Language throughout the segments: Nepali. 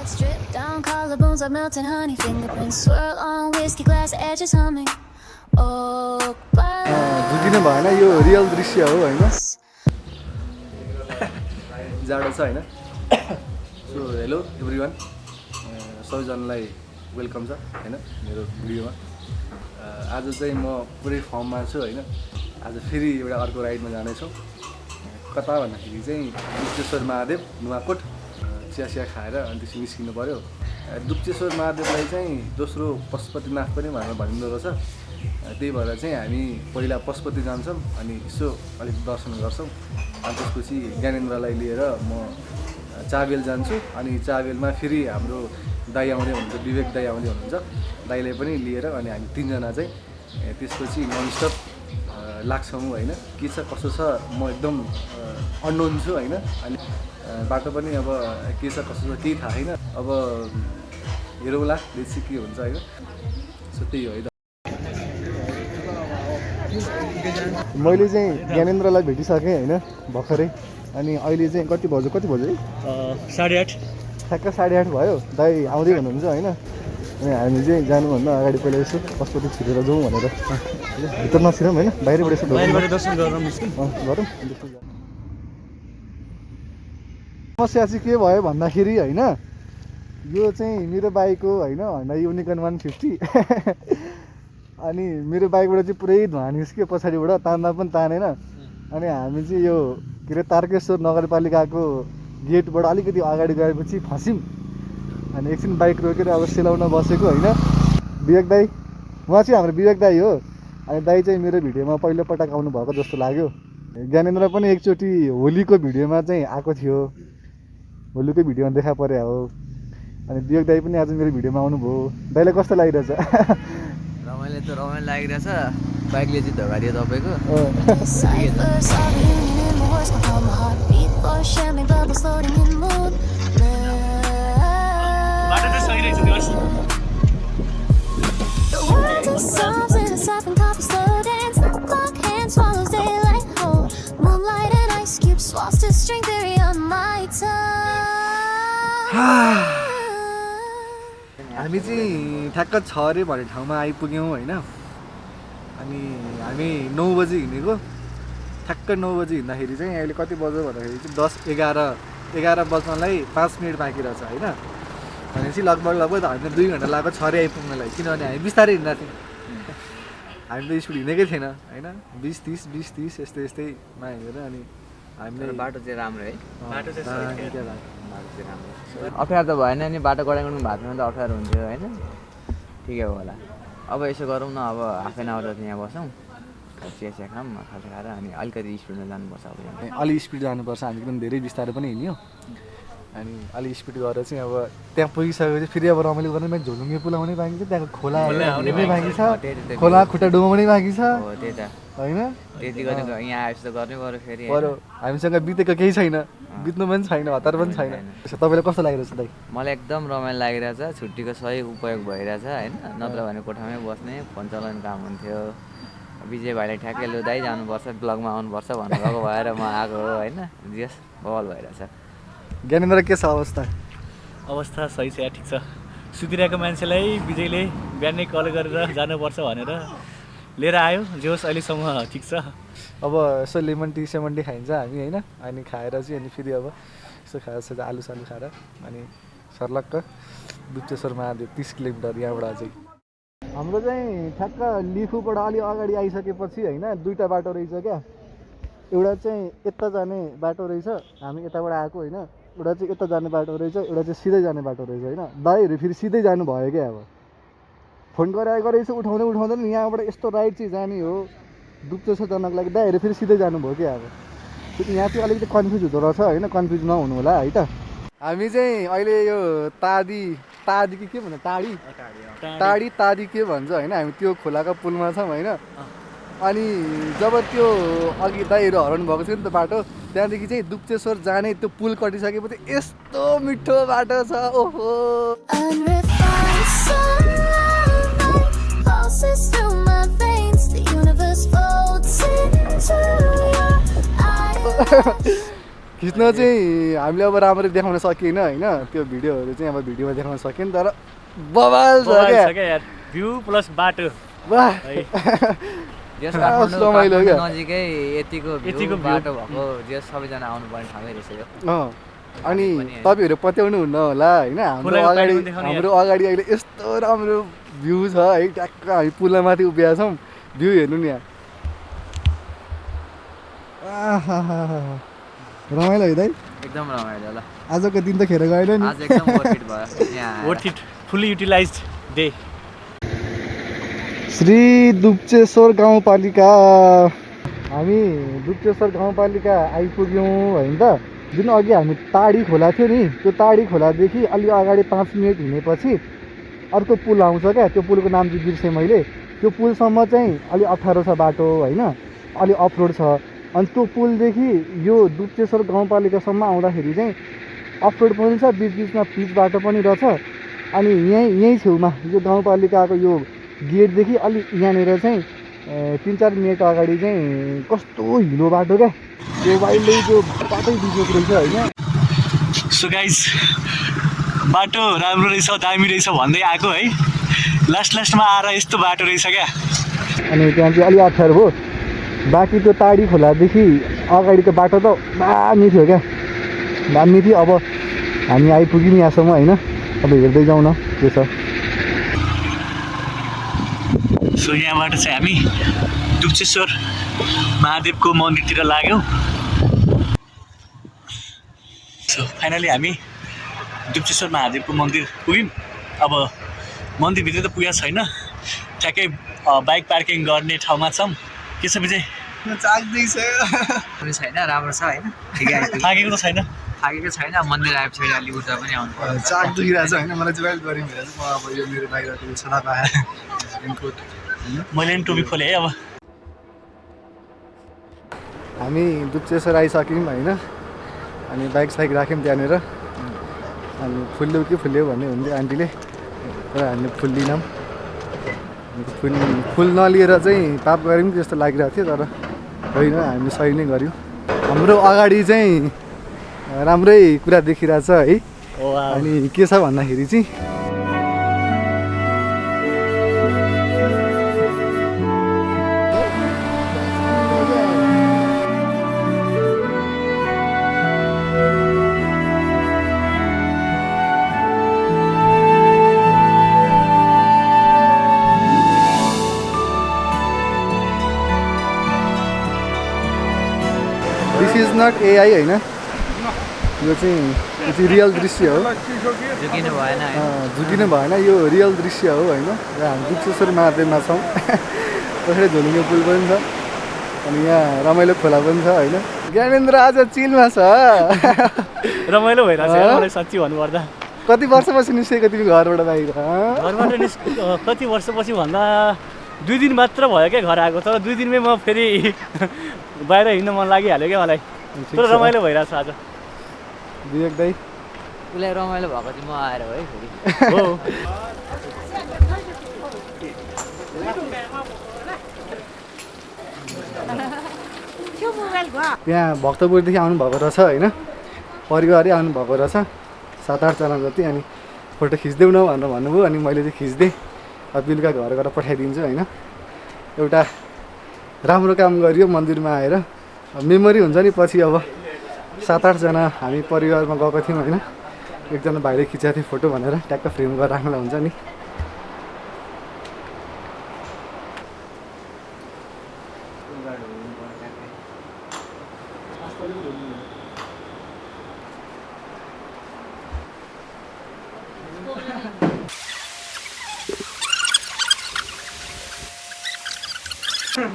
Stripped down collarbones like melted honey. Fingerprints swirl on whiskey glass edges humming. Oh, झुकिनु भएन यो रियल दृश्य हो हैन जाडो छ हैन सो हेलो एभ्रीवन सबैजनालाई वेलकम छ हैन मेरो भिडियोमा आज चाहिँ म पुरै फर्ममा छु हैन आज फेरि एउटा अर्को राइडमा जानेछौँ कता भन्दाखेरि चाहिँ दुप्चेश्वर महादेव नुवाकोट चिया खाएर अनि त्यसपछि निस्किनु पर्यो दुप्चेश्वर महादेवलाई चाहिँ दोस्रो पशुपतिनाथ पनि भनेर भनिँदो रहेछ त्यही भएर चाहिँ हामी पहिला पशुपति जान्छौँ अनि यसो अलिक दर्शन गर्छौँ अनि त्यसपछि ज्ञानेन्द्रलाई लिएर म चाबेल जान्छु अनि चाबेलमा फेरि हाम्रो दाइ आउँदै हुनुहुन्छ विवेक दाइ आउँदै हुनुहुन्छ दाइलाई पनि लिएर अनि हामी तीनजना चाहिँ त्यसपछि ननस्टप लाग्छौँ हैन के छ कसो छ म एकदम अननोन छु हैन अनि बाटो पनि अब के छ कसो छ केही थाहा छैन अब हेरौँला देखि के हुन्छ हैन सो त्यही हो है मैले चाहिँ ज्ञानेन्द्रलाई भेटिसकेँ हैन भर्खरै अनि अहिले चाहिँ कति बज्यो है 8:30 ठ्याक्क 8:30 भयो दाइ आउँदै हुनुहुन्छ हैन अनि हामी चाहिँ जानुभन्दा अगाडि पहिला यसो पशुपति छिरेर जाउँ भनेर भित्र नछिरौँ हैन बाहिरबाट यसो दर्शन गरौँ गरौँ समस्या चाहिँ के भयो भन्दाखेरि हैन यो चाहिँ मेरो बाइक हो हैन Honda Unicorn 150 अनि मेरो बाइकबाट चाहिँ पुरै धुवा निस्क्यो पछाडिबाट तान्दा पनि तानेन अनि हामी चाहिँ यो के अरे तारकेश्वर नगरपालिकाको गेटबाट अलिकति अगाडि गएपछि फस्यौँ अनि एकछिन बाइक रोकेर अब सेलाउन बसेको हैन विवेक दाइ उहाँ चाहिँ हाम्रो विवेक दाइ हो अनि दाइ चाहिँ मेरो भिडियोमा पहिलो पटक आउनु भएको जस्तो लाग्यो ज्ञानेन्द्र पनि एकचोटि होलीको भिडियोमा चाहिँ आएको थियो होलीको भिडियोमा देखा परे हो अनि विवेक दाइ पनि आज मेरो भिडियोमा आउनुभयो दाइलाई कस्तो लागिरहेछ रमाइलो लागिरहेछ बाइकले चाहिँ धोका दियो तपाईँको बाटो त सही रहेछ दिवस हामी चाहिँ ठ्याक्क 6 अरे भन्ने ठाउँमा आइपुग्यौँ होइन अनि हामी 9 बजी हिँडेको ठ्याक्क 9 बजी हिँड्दाखेरि चाहिँ अहिले कति बज्यो भन्दाखेरि चाहिँ 10-11 बज्नलाई 5 मिनट बाँकी रहेछ होइन भनेपछि लगभग हामीले 2 घन्टा लाग्यो 6 अरे आइपुग्नलाई किनभने हामी बिस्तारै हिँड्दा थियौँ हामी त स्पिड हिँडेकै थिएन होइन 20-30 यस्तैमा हिँडेर अनि हामीले बाटो चाहिँ राम्रो है बाटो चाहिँ अप्ठ्यारो त भएन नि बाटो गडाइगुडुङ भएको त अप्ठ्यारो हुन्थ्यो होइन ठिकै हो होला अब यसो गरौँ न अब हाफ एन आवर जति यहाँ बसौँ चिया खाऊँ खाजा खाएर अनि अलिकति स्पिडमा जानुपर्छ अब अलि स्पिड जानुपर्छ हामी पनि धेरै बिस्तारै पनि हिँड्यौँ अनि अलि स्पिड गरेर चाहिँ अब त्यहाँ पुगिसकेपछि फेरि अब रमाइलो गर्ने बाँकी झोलुङ्गे पुलाउने बाँकी छ त्यहाँको खोला हेर्ने बाँकी छ खोला खुट्टा डुबाउने बाँकी छ त्यही त होइन त्यति गरेर यहाँ आएपछि त गर्नै पऱ्यो फेरि पऱ्यो हामीसँग बितेको केही छैन बित्नु पनि छैन हतार पनि छैन तपाईँलाई कस्तो लागिरहेछ दाइ मलाई एकदम रमाइलो लागिरहेछ छुट्टीको सही उपयोग भइरहेछ होइन नत्र भने कोठामै बस्ने फोन चलाउने काम हुन्थ्यो विजय भाइलाई ठ्याक्कै लु दाइ जानुपर्छ ब्लगमा आउनुपर्छ भन्नुभएको भएर म आएको हो होइन जस बवाल भइरहेछ ज्ञानेन्द्र के छ अवस्था सही छ ठिक छ सुतिरहेको मान्छेलाई विजयले बिहानै कल गरेर जानुपर्छ भनेर लिएर आयो जे होस् अहिलेसम्म ठिक छ अब यसो लेमन टी सेमन टी खाइन्छ हामी होइन अनि खाएर चाहिँ अनि फेरि अब यसो खाएर आलु सालु खाएर अनि सर्लक्क दुप्चेश्वर महादेव 30 किलोमिटर यहाँबाट चाहिँ हाम्रो चाहिँ ठ्याक्क लिफुबाट अलि अगाडि आइसकेपछि होइन 2टा बाटो रहेछ क्या एउटा चाहिँ यता जाने बाटो रहेछ हामी यताबाट आएको होइन एउटा चाहिँ यता जाने बाटो रहेछ एउटा चाहिँ सिधै जाने बाटो रहेछ होइन दाइहरू फेरि सिधै जानु भयो क्या अब फोन गरेर यसो उठाउँदैन यहाँबाट यस्तो राइड चाहिँ जाने हो दुप्चेश्वर जानको लागि दाइहरू फेरि सिधै जानुभयो क्या अब यहाँ चाहिँ अलिकति कन्फ्युज हुँदो रहेछ होइन कन्फ्युज नहुनु होला है त हामी चाहिँ अहिले यो तादी कि के भन्छ ताडी के भन्छ होइन हामी त्यो खोलाको पुलमा छौँ होइन अनि जब त्यो अघि दाइहरू हराउनु भएको थियो नि त बाटो त्यहाँदेखि चाहिँ दुप्चेश्वर जाने त्यो पुल कटिसकेपछि यस्तो मिठो बाटो छ ओहो खिच्न चाहिँ हामीले अब राम्ररी देखाउन सकिएन होइन त्यो भिडियोहरू चाहिँ अब भिडियोमा देखाउन सकिएन तर बवाल छ क्या यार भ्यू प्लस बाटो वाह जस रमाइलो क्या नजिकै यतिको बाटो भएको जस सबैजना आउनुपर्ने ठाउँै रहेछ यो अनि तपाईँहरू पत्याउनु हुन्न होला होइन हाम्रो अगाडि अहिले यस्तो राम्रो भ्यू छ है ट्याक्क हामी पुलमा माथि उभिएका छौँ भ्यू हेर्नु नि यहाँ रमाइलो है दाइ एकदम रमाइलो ल आजको दिन त खेर गएन नि आज एकदम वर्थ इट भयो यहाँ worth it fully utilized day Shri Dupcheshwar गाउँपालिका हामी दुप्चेश्वर गाउँपालिका आइपुग्यौँ होइन त जुन अघि हामी ताडी खोला थियो नि त्यो ताडी खोलादेखि अलि अगाडि 5 मिनट हिँडेपछि अर्को पुल आउँछ क्या त्यो पुलको नाम चाहिँ बिर्सेँ मैले त्यो पुलसम्म चाहिँ अलि अप्ठ्यारो छ बाटो होइन अलि अफरोड छ अनि त्यो पुलदेखि यो दुप्चेश्वर गाउँपालिकासम्म आउँदाखेरि चाहिँ अफरोड पनि छ बिचबिचमा पिच बाटो पनि रहेछ अनि यहीँ छेउमा यो गाउँपालिकाको यो गेटदेखि अलि यहाँनिर चाहिँ 3-4 मिनट अगाडि चाहिँ कस्तो हिलो बाटो क्या त्यो वाइल्डै त्यो बाटै बिचको रहेछ होइन सो गाइज बाटो राम्रो रहेछ दामी रहेछ भन्दै आएको है लास्टमा आएर यस्तो बाटो रहेछ क्या अनि त्यहाँ चाहिँ अलि अप्ठ्यारो भयो बाँकी त्यो ताडी खोलादेखि अगाडिको बाटो त दामी थियो क्या दामी थियो अब हामी आइपुग्यौँ यहाँसम्म होइन अब हेर्दै जाउँ न के छ सो यहाँबाट चाहिँ हामी दुप्चेश्वर महादेवको मन्दिरतिर लाग्यौँ सो फाइनली हामी दुप्चेश्वर महादेवको मन्दिर पुग्यौँ अब मन्दिरभित्र त पुगेको छैन ठ्याक्कै बाइक पार्किङ गर्ने ठाउँमा छौँ के छ विजय छैन राम्रो छ होइन ठिकै थाकेको त छैन थाकेको छैन मन्दिर आए पछाडि अलि उता पनि आउनु पर्छ चाक दुखिरहेको छ होइन मलाई चाहिँ वाइल्ड गऱ्यौँ भनेर चाहिँ म अब यो मेरो बाहिरको सदा पाएँ मैले पनि टोपी खोलेँ है अब हामी दुप्चेश्वर आइसक्यौँ होइन अनि बाइक साइक राख्यौँ त्यहाँनिर अनि फुल्यो कि फुल्यो भन्ने हुन्थ्यो आन्टीले र हामीले फुल्लिनौँ फुल नलिएर चाहिँ पाप गऱ्यौँ कि जस्तो लागिरहेको थियो तर होइन हामीले सही नै गऱ्यौँ हाम्रो अगाडि चाहिँ राम्रै कुरा देखिरहेछ है अनि के छ भन्दाखेरि चाहिँ दिस इज नट एआई होइन यो चाहिँ रियल दृश्य हो झुकिनु भएन झुकिनु भएन यो रियल दृश्य हो होइन र हामी दुप्चेश्वर महादेवमा छौँ पछाडि झोलुङ्गे पुल पनि छ अनि यहाँ रमाइलो खोला पनि छ होइन ज्ञानेन्द्र आज चिलमा छ रमाइलो भइरहेको छ मलाई साँच्ची भन्नुपर्दा कति वर्षपछि निस्केको तिमी घरबाट बाहिर घरबाट कति वर्षपछि भन्दा 2 दिन मात्र भयो क्या घर आएको तर 2 दिनमै म फेरि बाहिर हिँड्न मन लागिहाल्यो क्या मलाई तर रमाइलो भइरहेको छ आज विवेक दाइ उसलाई रमाइलो भएको चाहिँ म आएर हो है फेरि हो त्यहाँ भक्तपुरदेखि आउनुभएको रहेछ होइन परिवारै आउनुभएको रहेछ 7-8 जना जति अनि फोटो खिच्देऊ न भनेर भन्नुभयो अनि मैले चाहिँ खिच्दिएँ अब बेलुका घर गएर पठाइदिन्छु होइन एउटा राम्रो काम गरियो मन्दिरमा आएर मेमोरी हुन्छ नि पछि अब 7-8 जना हामी परिवारमा गएको थियौँ होइन एकजना भाइले खिचेको थियो फोटो भनेर ट्याक्क फ्रेम गरेर राख्दा हुन्छ नि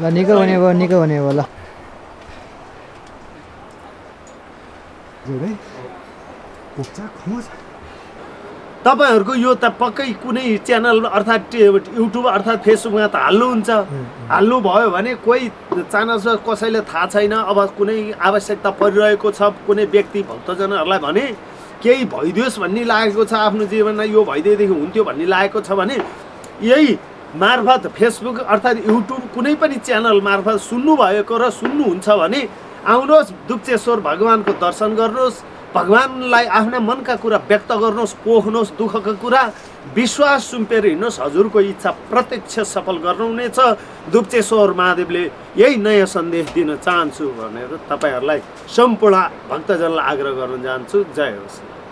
ल निको भनेको ल तपाईँहरूको यो त पक्कै कुनै च्यानल अर्थात् युट्युब अर्थात् फेसबुकमा त हाल्नुहुन्छ हाल्नुभयो भने कोही चानस कसैले थाहा छैन अब कुनै आवश्यकता परिरहेको छ कुनै व्यक्ति भक्तजनहरूलाई भने केही भइदियोस् भन्ने लागेको छ आफ्नो जीवनमा यो भइदिएदेखि हुन्थ्यो भन्ने लागेको छ भने यही मार्फत फेसबुक अर्थात् युट्युब कुनै पनि च्यानल मार्फत सुन्नुभएको र सुन्नुहुन्छ भने आउनुहोस् दुप्चेश्वर भगवानको दर्शन गर्नुहोस्, भगवानलाई आफ्ना मनका कुरा व्यक्त गर्नुहोस्, पोख्नुहोस् दुःखका कुरा, विश्वास सुम्पेर हिँड्नुहोस्, हजुरको इच्छा प्रत्यक्ष सफल गर्नुहुनेछ। दुप्चेश्वर महादेवले यही नयाँ सन्देश दिन चाहन्छु भनेर तपाईँहरूलाई सम्पूर्ण भक्तजनलाई आग्रह गर्न चाहन्छु। जय होस्।